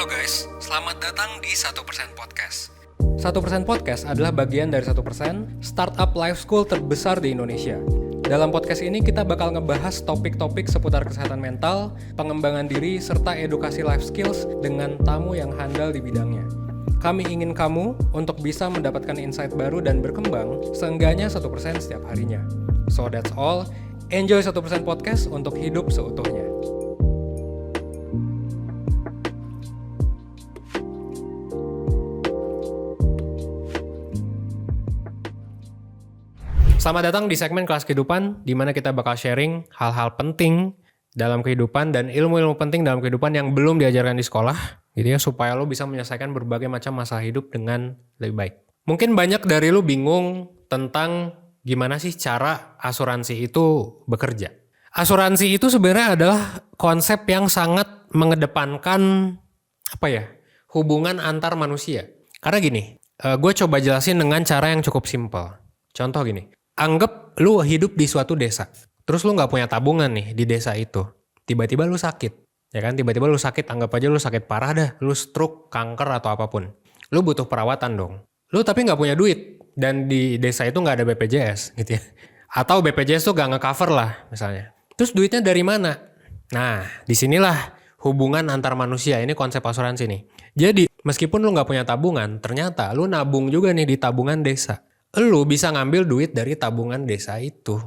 guys, selamat datang di 1% Podcast. 1% Podcast adalah bagian dari 1% startup life school terbesar di Indonesia. Dalam podcast ini kita bakal ngebahas topik-topik seputar kesehatan mental, pengembangan diri, serta edukasi life skills dengan tamu yang handal di bidangnya. Kami ingin kamu untuk bisa mendapatkan insight baru dan berkembang seenggaknya 1% setiap harinya. So that's all. Enjoy 1% Podcast untuk hidup seutuhnya. Selamat datang di segmen Kelas Kehidupan, di mana kita bakal sharing hal-hal penting dalam kehidupan dan ilmu-ilmu penting dalam kehidupan yang belum diajarkan di sekolah, gitu ya, supaya lo bisa menyelesaikan berbagai macam masalah hidup dengan lebih baik. Mungkin banyak dari lo bingung tentang gimana sih cara asuransi itu bekerja. Asuransi itu sebenarnya adalah konsep yang sangat mengedepankan hubungan antar manusia. Karena gini, gue coba jelasin dengan cara yang cukup simpel. Contoh gini. Anggap lu hidup di suatu desa, terus lu gak punya tabungan nih di desa itu. Tiba-tiba lu sakit, ya kan? Tiba-tiba lu sakit, anggap aja lu sakit parah dah, lu stroke, kanker atau apapun. Lu butuh perawatan dong. Lu tapi gak punya duit, dan di desa itu gak ada BPJS gitu ya. Atau BPJS tuh gak nge-cover lah misalnya. Terus duitnya dari mana? Nah, disinilah hubungan antar manusia, ini konsep asuransi nih. Jadi, meskipun lu gak punya tabungan, ternyata lu nabung juga nih di tabungan desa. Lu bisa ngambil duit dari tabungan desa itu.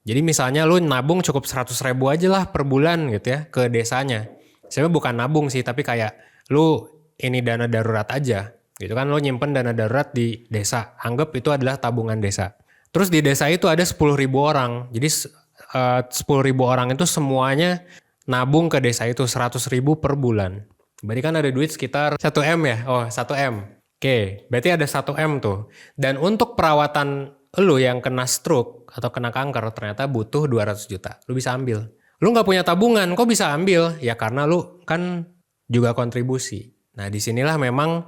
Jadi misalnya lu nabung cukup 100 ribu aja lah per bulan gitu ya ke desanya. Sebenarnya bukan nabung sih, tapi kayak lu ini dana darurat aja. Gitu kan, lu nyimpen dana darurat di desa. Anggap itu adalah tabungan desa. Terus di desa itu ada 10 ribu orang. Jadi 10 ribu orang itu semuanya nabung ke desa itu 100 ribu per bulan. Berarti kan ada duit sekitar 1M ya? Oh 1M. Oke, berarti ada 1M tuh. Dan untuk perawatan lu yang kena stroke atau kena kanker ternyata butuh 200 juta. Lu bisa ambil. Lu gak punya tabungan, kok bisa ambil? Ya karena lu kan juga kontribusi. Nah disinilah memang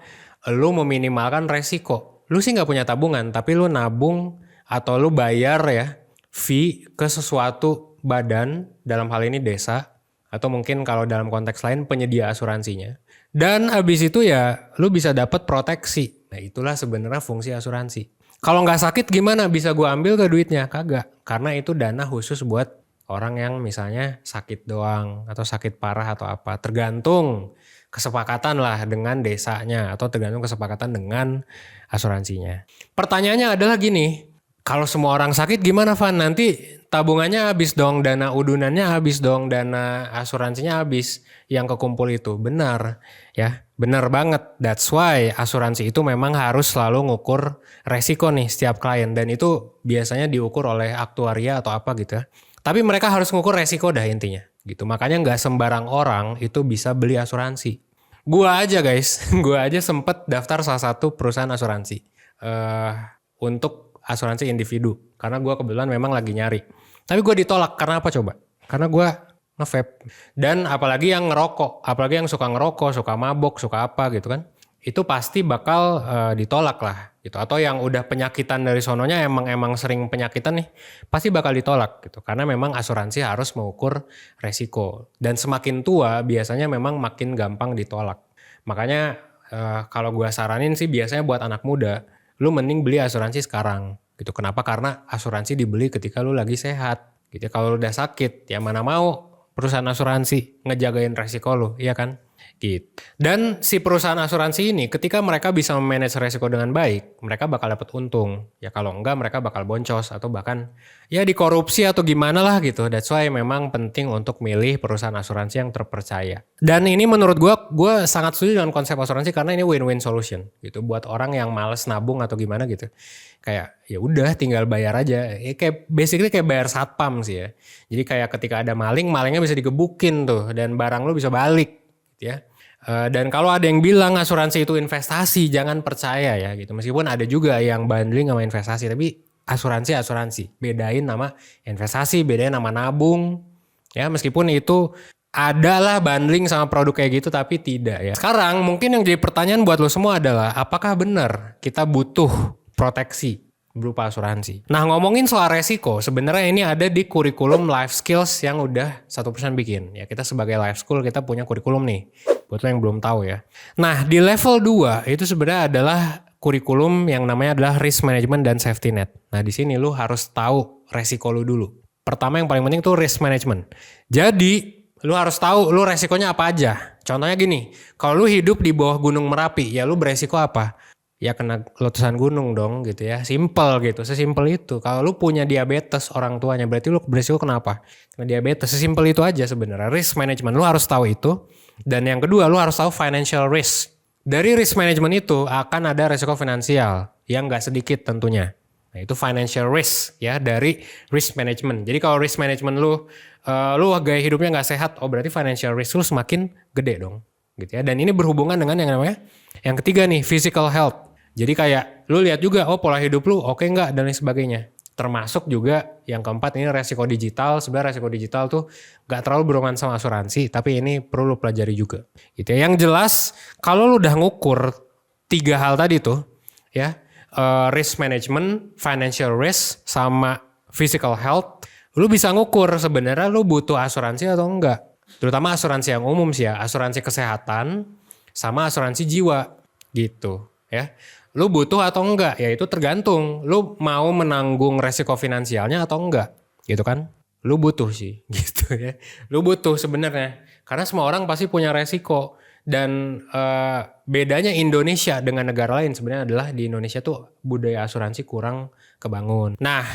lu meminimalkan resiko. Lu sih gak punya tabungan, tapi lu nabung atau lu bayar ya fee ke sesuatu badan, dalam hal ini desa. Atau mungkin kalau dalam konteks lain penyedia asuransinya. Dan habis itu ya lu bisa dapat proteksi. Nah itulah sebenarnya fungsi asuransi. Kalau nggak sakit gimana bisa gue ambil ke duitnya? Kagak. Karena itu dana khusus buat orang yang misalnya sakit doang atau sakit parah atau apa. Tergantung kesepakatan lah dengan desanya atau tergantung kesepakatan dengan asuransinya. Pertanyaannya adalah gini. Kalau semua orang sakit gimana Van? Nanti tabungannya habis dong, dana udunannya habis dong, dana asuransinya habis yang kekumpul itu. Benar ya, benar banget. That's why asuransi itu memang harus selalu ngukur resiko nih setiap klien. Dan itu biasanya diukur oleh aktuaria atau apa gitu ya. Tapi mereka harus ngukur resiko dah intinya gitu. Makanya gak sembarang orang itu bisa beli asuransi. Gua aja guys, gua aja sempet daftar salah satu perusahaan asuransi untuk asuransi individu. Karena gue kebetulan memang lagi nyari. Tapi gue ditolak. Karena apa coba? Karena gue nge-vape. Dan apalagi yang ngerokok. Apalagi yang suka ngerokok, suka mabok, suka apa gitu kan. Itu pasti bakal ditolak lah. Gitu. Atau yang udah penyakitan dari sononya emang sering penyakitan nih. Pasti bakal ditolak gitu. Karena memang asuransi harus mengukur resiko. Dan semakin tua biasanya memang makin gampang ditolak. Makanya kalau gue saranin sih biasanya buat anak muda. Lu mending beli asuransi sekarang gitu. Kenapa? Karena asuransi dibeli ketika lu lagi sehat gitu. Kalau lu udah sakit ya mana mau perusahaan asuransi ngejagain resiko lu, iya kan? Gitu. Dan si perusahaan asuransi ini ketika mereka bisa memanage resiko dengan baik, mereka bakal dapat untung. Ya kalau enggak mereka bakal boncos atau bahkan ya dikorupsi atau gimana lah gitu. That's why memang penting untuk milih perusahaan asuransi yang terpercaya. Dan ini menurut gue sangat setuju dengan konsep asuransi karena ini win-win solution gitu buat orang yang males nabung atau gimana gitu. Kayak ya udah tinggal bayar aja. Ya kayak basically kayak bayar satpam sih ya. Jadi kayak ketika ada malingnya bisa digebukin tuh dan barang lu bisa balik. Ya. Dan kalau ada yang bilang asuransi itu investasi, jangan percaya ya gitu. Meskipun ada juga yang bundling sama investasi, tapi asuransi. Bedain nama investasi, bedain nama nabung. Ya, meskipun itu adalah bundling sama produk kayak gitu tapi tidak ya. Sekarang mungkin yang jadi pertanyaan buat lo semua adalah apakah benar kita butuh proteksi? berupa asuransi. Nah, ngomongin soal resiko, sebenarnya ini ada di kurikulum life skills yang udah 1% bikin. Ya, kita sebagai life school kita punya kurikulum nih. Buat lo yang belum tahu ya. Nah, di level 2 itu sebenarnya adalah kurikulum yang namanya adalah risk management dan safety net. Nah, di sini lu harus tahu resiko lu dulu. Pertama yang paling penting tuh risk management. Jadi, lu harus tahu lu resikonya apa aja. Contohnya gini, kalau lu hidup di bawah Gunung Merapi, ya lu beresiko apa? Ya kena letusan gunung dong gitu ya. Simple gitu, sesimpel itu. Kalau lu punya diabetes orang tuanya, berarti lu beresiko kenapa? Kena diabetes, sesimpel itu aja sebenarnya. Risk management, lu harus tahu itu. Dan yang kedua, lu harus tahu financial risk. Dari risk management itu akan ada resiko finansial yang gak sedikit tentunya. Nah itu financial risk ya dari risk management. Jadi kalau risk management lu gaya hidupnya gak sehat, oh berarti financial risk lu semakin gede dong. Gitu ya. Dan ini berhubungan dengan yang namanya yang ketiga nih, physical health. Jadi kayak lu lihat juga, oh pola hidup lu oke nggak dan lain sebagainya. Termasuk juga yang keempat ini resiko digital. Sebenarnya resiko digital tuh nggak terlalu berhubungan sama asuransi, tapi ini perlu lu pelajari juga. Gitu ya. Yang jelas kalau lu udah ngukur 3 hal tadi tuh, ya risk management, financial risk, sama physical health, lu bisa ngukur sebenarnya lu butuh asuransi atau enggak. Terutama asuransi yang umum sih ya, asuransi kesehatan sama asuransi jiwa gitu ya. Lu butuh atau enggak? Ya itu tergantung. Lu mau menanggung resiko finansialnya atau enggak? Gitu kan? Lu butuh sih gitu ya. Lu butuh sebenarnya. Karena semua orang pasti punya resiko. Dan bedanya Indonesia dengan negara lain sebenarnya adalah di Indonesia tuh budaya asuransi kurang kebangun. Nah,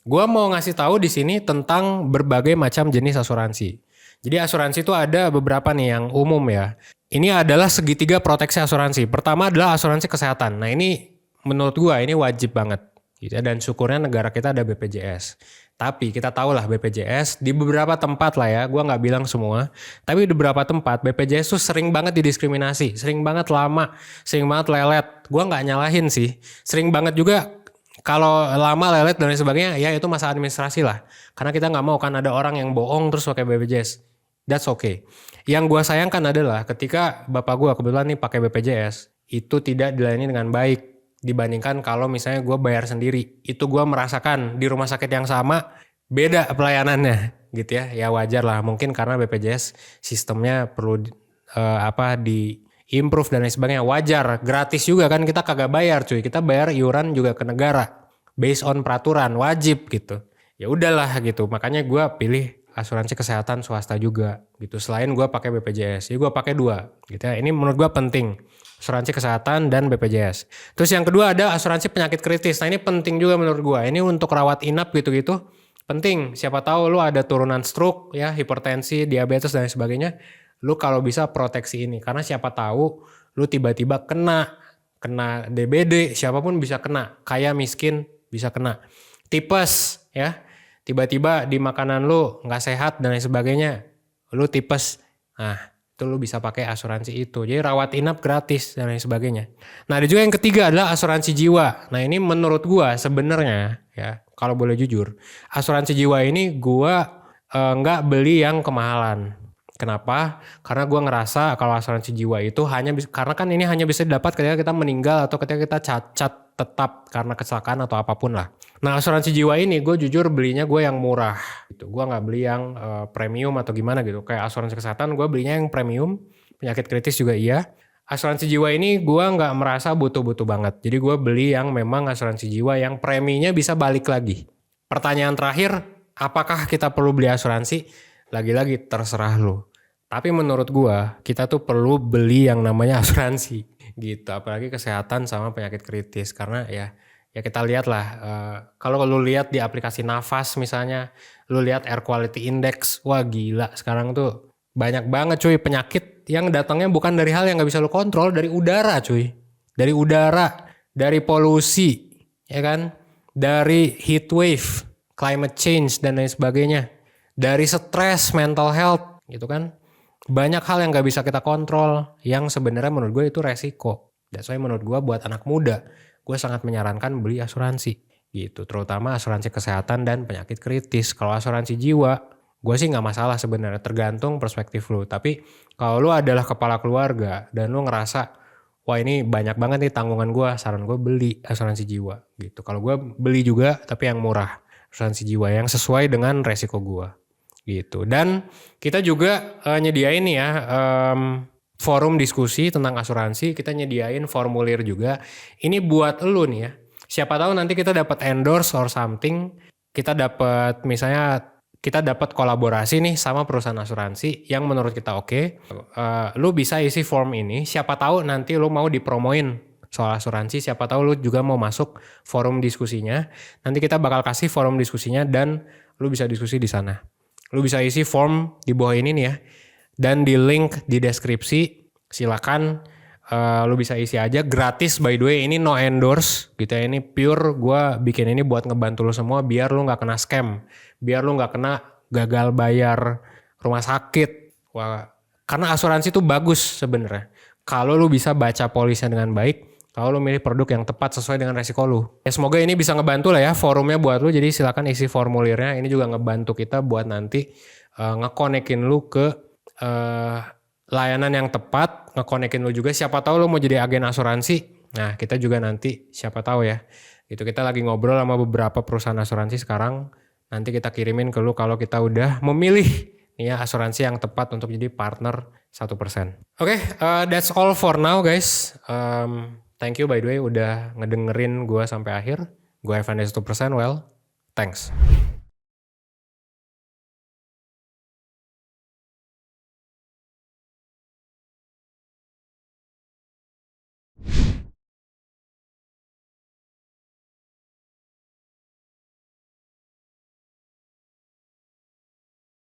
gua mau ngasih tahu di sini tentang berbagai macam jenis asuransi. Jadi asuransi itu ada beberapa nih yang umum ya. Ini adalah segitiga proteksi asuransi. Pertama adalah asuransi kesehatan. Nah ini menurut gua ini wajib banget. Gitu ya. Dan syukurnya negara kita ada BPJS. Tapi kita tahu lah BPJS di beberapa tempat lah ya. Gua nggak bilang semua. Tapi di beberapa tempat BPJS tuh sering banget didiskriminasi. Sering banget lama. Sering banget lelet. Gua nggak nyalahin sih. Sering banget juga kalau lama lelet dan lain sebagainya. Ya itu masalah administrasi lah. Karena kita nggak mau kan ada orang yang bohong terus pakai BPJS. That's okay. Yang gue sayangkan adalah ketika bapak gue kebetulan nih pakai BPJS, itu tidak dilayani dengan baik dibandingkan kalau misalnya gue bayar sendiri. Itu gue merasakan di rumah sakit yang sama beda pelayanannya gitu ya. Ya wajar lah mungkin karena BPJS sistemnya perlu di improve dan lain sebagainya. Wajar, gratis juga kan kita kagak bayar cuy. Kita bayar iuran juga ke negara based on peraturan wajib gitu. Ya udahlah gitu. Makanya gue pilih asuransi kesehatan swasta juga gitu. Selain gue pakai BPJS, jadi gue pakai 2 gitu ya. Ini menurut gue penting. Asuransi kesehatan dan BPJS. Terus yang kedua ada asuransi penyakit kritis. Nah ini penting juga menurut gue. Ini untuk rawat inap gitu-gitu penting. Siapa tahu lu ada turunan stroke ya, hipertensi, diabetes dan sebagainya. Lu kalau bisa proteksi ini. Karena siapa tahu lu tiba-tiba kena DBD, siapapun bisa kena. Kaya miskin bisa kena. Tipes ya. Tiba-tiba di makanan lu nggak sehat dan lain sebagainya, lu tipes, nah itu lu bisa pakai asuransi itu. Jadi rawat inap gratis dan lain sebagainya. Nah ada juga yang ketiga adalah asuransi jiwa. Nah ini menurut gua sebenarnya ya kalau boleh jujur, asuransi jiwa ini gua nggak beli yang kemahalan. Kenapa? Karena gua ngerasa kalau asuransi jiwa itu karena kan ini hanya bisa didapat ketika kita meninggal atau ketika kita cacat tetap karena kecelakaan atau apapun lah. Nah asuransi jiwa ini gue jujur belinya gue yang murah gitu. Gue gak beli yang premium atau gimana gitu. Kayak asuransi kesehatan gue belinya yang premium. Penyakit kritis juga iya. Asuransi jiwa ini gue gak merasa butuh-butuh banget. Jadi gue beli yang memang asuransi jiwa yang preminya bisa balik lagi. Pertanyaan terakhir, apakah kita perlu beli asuransi? Lagi-lagi terserah lo. Tapi menurut gue kita tuh perlu beli yang namanya asuransi gitu. Apalagi kesehatan sama penyakit kritis. Karena ya kita lihat lah, kalau lu lihat di aplikasi nafas misalnya, lu lihat air quality index, wah gila sekarang tuh banyak banget cuy penyakit yang datangnya bukan dari hal yang gak bisa lu kontrol, dari udara cuy. Dari udara, dari polusi, ya kan? Dari heat wave, climate change dan lain sebagainya. Dari stres, mental health gitu kan. Banyak hal yang gak bisa kita kontrol, yang sebenarnya menurut gue itu resiko. That's why menurut gue buat anak muda, gue sangat menyarankan beli asuransi gitu, terutama asuransi kesehatan dan penyakit kritis. Kalau asuransi jiwa, gue sih nggak masalah sebenarnya, tergantung perspektif lu. Tapi kalau lu adalah kepala keluarga dan lu ngerasa, wah ini banyak banget nih tanggungan gue, saran gue beli asuransi jiwa gitu. Kalau gue beli juga tapi yang murah, asuransi jiwa yang sesuai dengan resiko gue gitu. Dan kita juga nyediain nih ya forum diskusi tentang asuransi, kita nyediain formulir juga. Ini buat lu nih ya. Siapa tahu nanti kita dapat endorse or something, kita dapat misalnya kita dapat kolaborasi nih sama perusahaan asuransi yang menurut kita oke. Lu bisa isi form ini, siapa tahu nanti lu mau dipromoin soal asuransi, siapa tahu lu juga mau masuk forum diskusinya. Nanti kita bakal kasih forum diskusinya dan lu bisa diskusi di sana. Lu bisa isi form di bawah ini nih ya. Dan di link di deskripsi, silakan lu bisa isi aja, gratis by the way, ini no endorse gitu ya, ini pure gue bikin ini buat ngebantu lu semua biar lu gak kena scam, biar lu gak kena gagal bayar rumah sakit. Wah, karena asuransi itu bagus sebenarnya kalau lu bisa baca polisnya dengan baik, kalau lu milih produk yang tepat sesuai dengan resiko lu. Ya semoga ini bisa ngebantu lah ya forumnya buat lu, jadi silakan isi formulirnya, ini juga ngebantu kita buat nanti ngekonekin lu ke layanan yang tepat, ngekonekin lu juga, siapa tahu lu mau jadi agen asuransi. Nah kita juga nanti siapa tahu ya, itu kita lagi ngobrol sama beberapa perusahaan asuransi sekarang, nanti kita kirimin ke lu kalau kita udah memilih nih ya asuransi yang tepat untuk jadi partner 1%. Oke, that's all for now guys. Thank you by the way udah ngedengerin gue sampai akhir. Gue Evan dari 1%, well, thanks.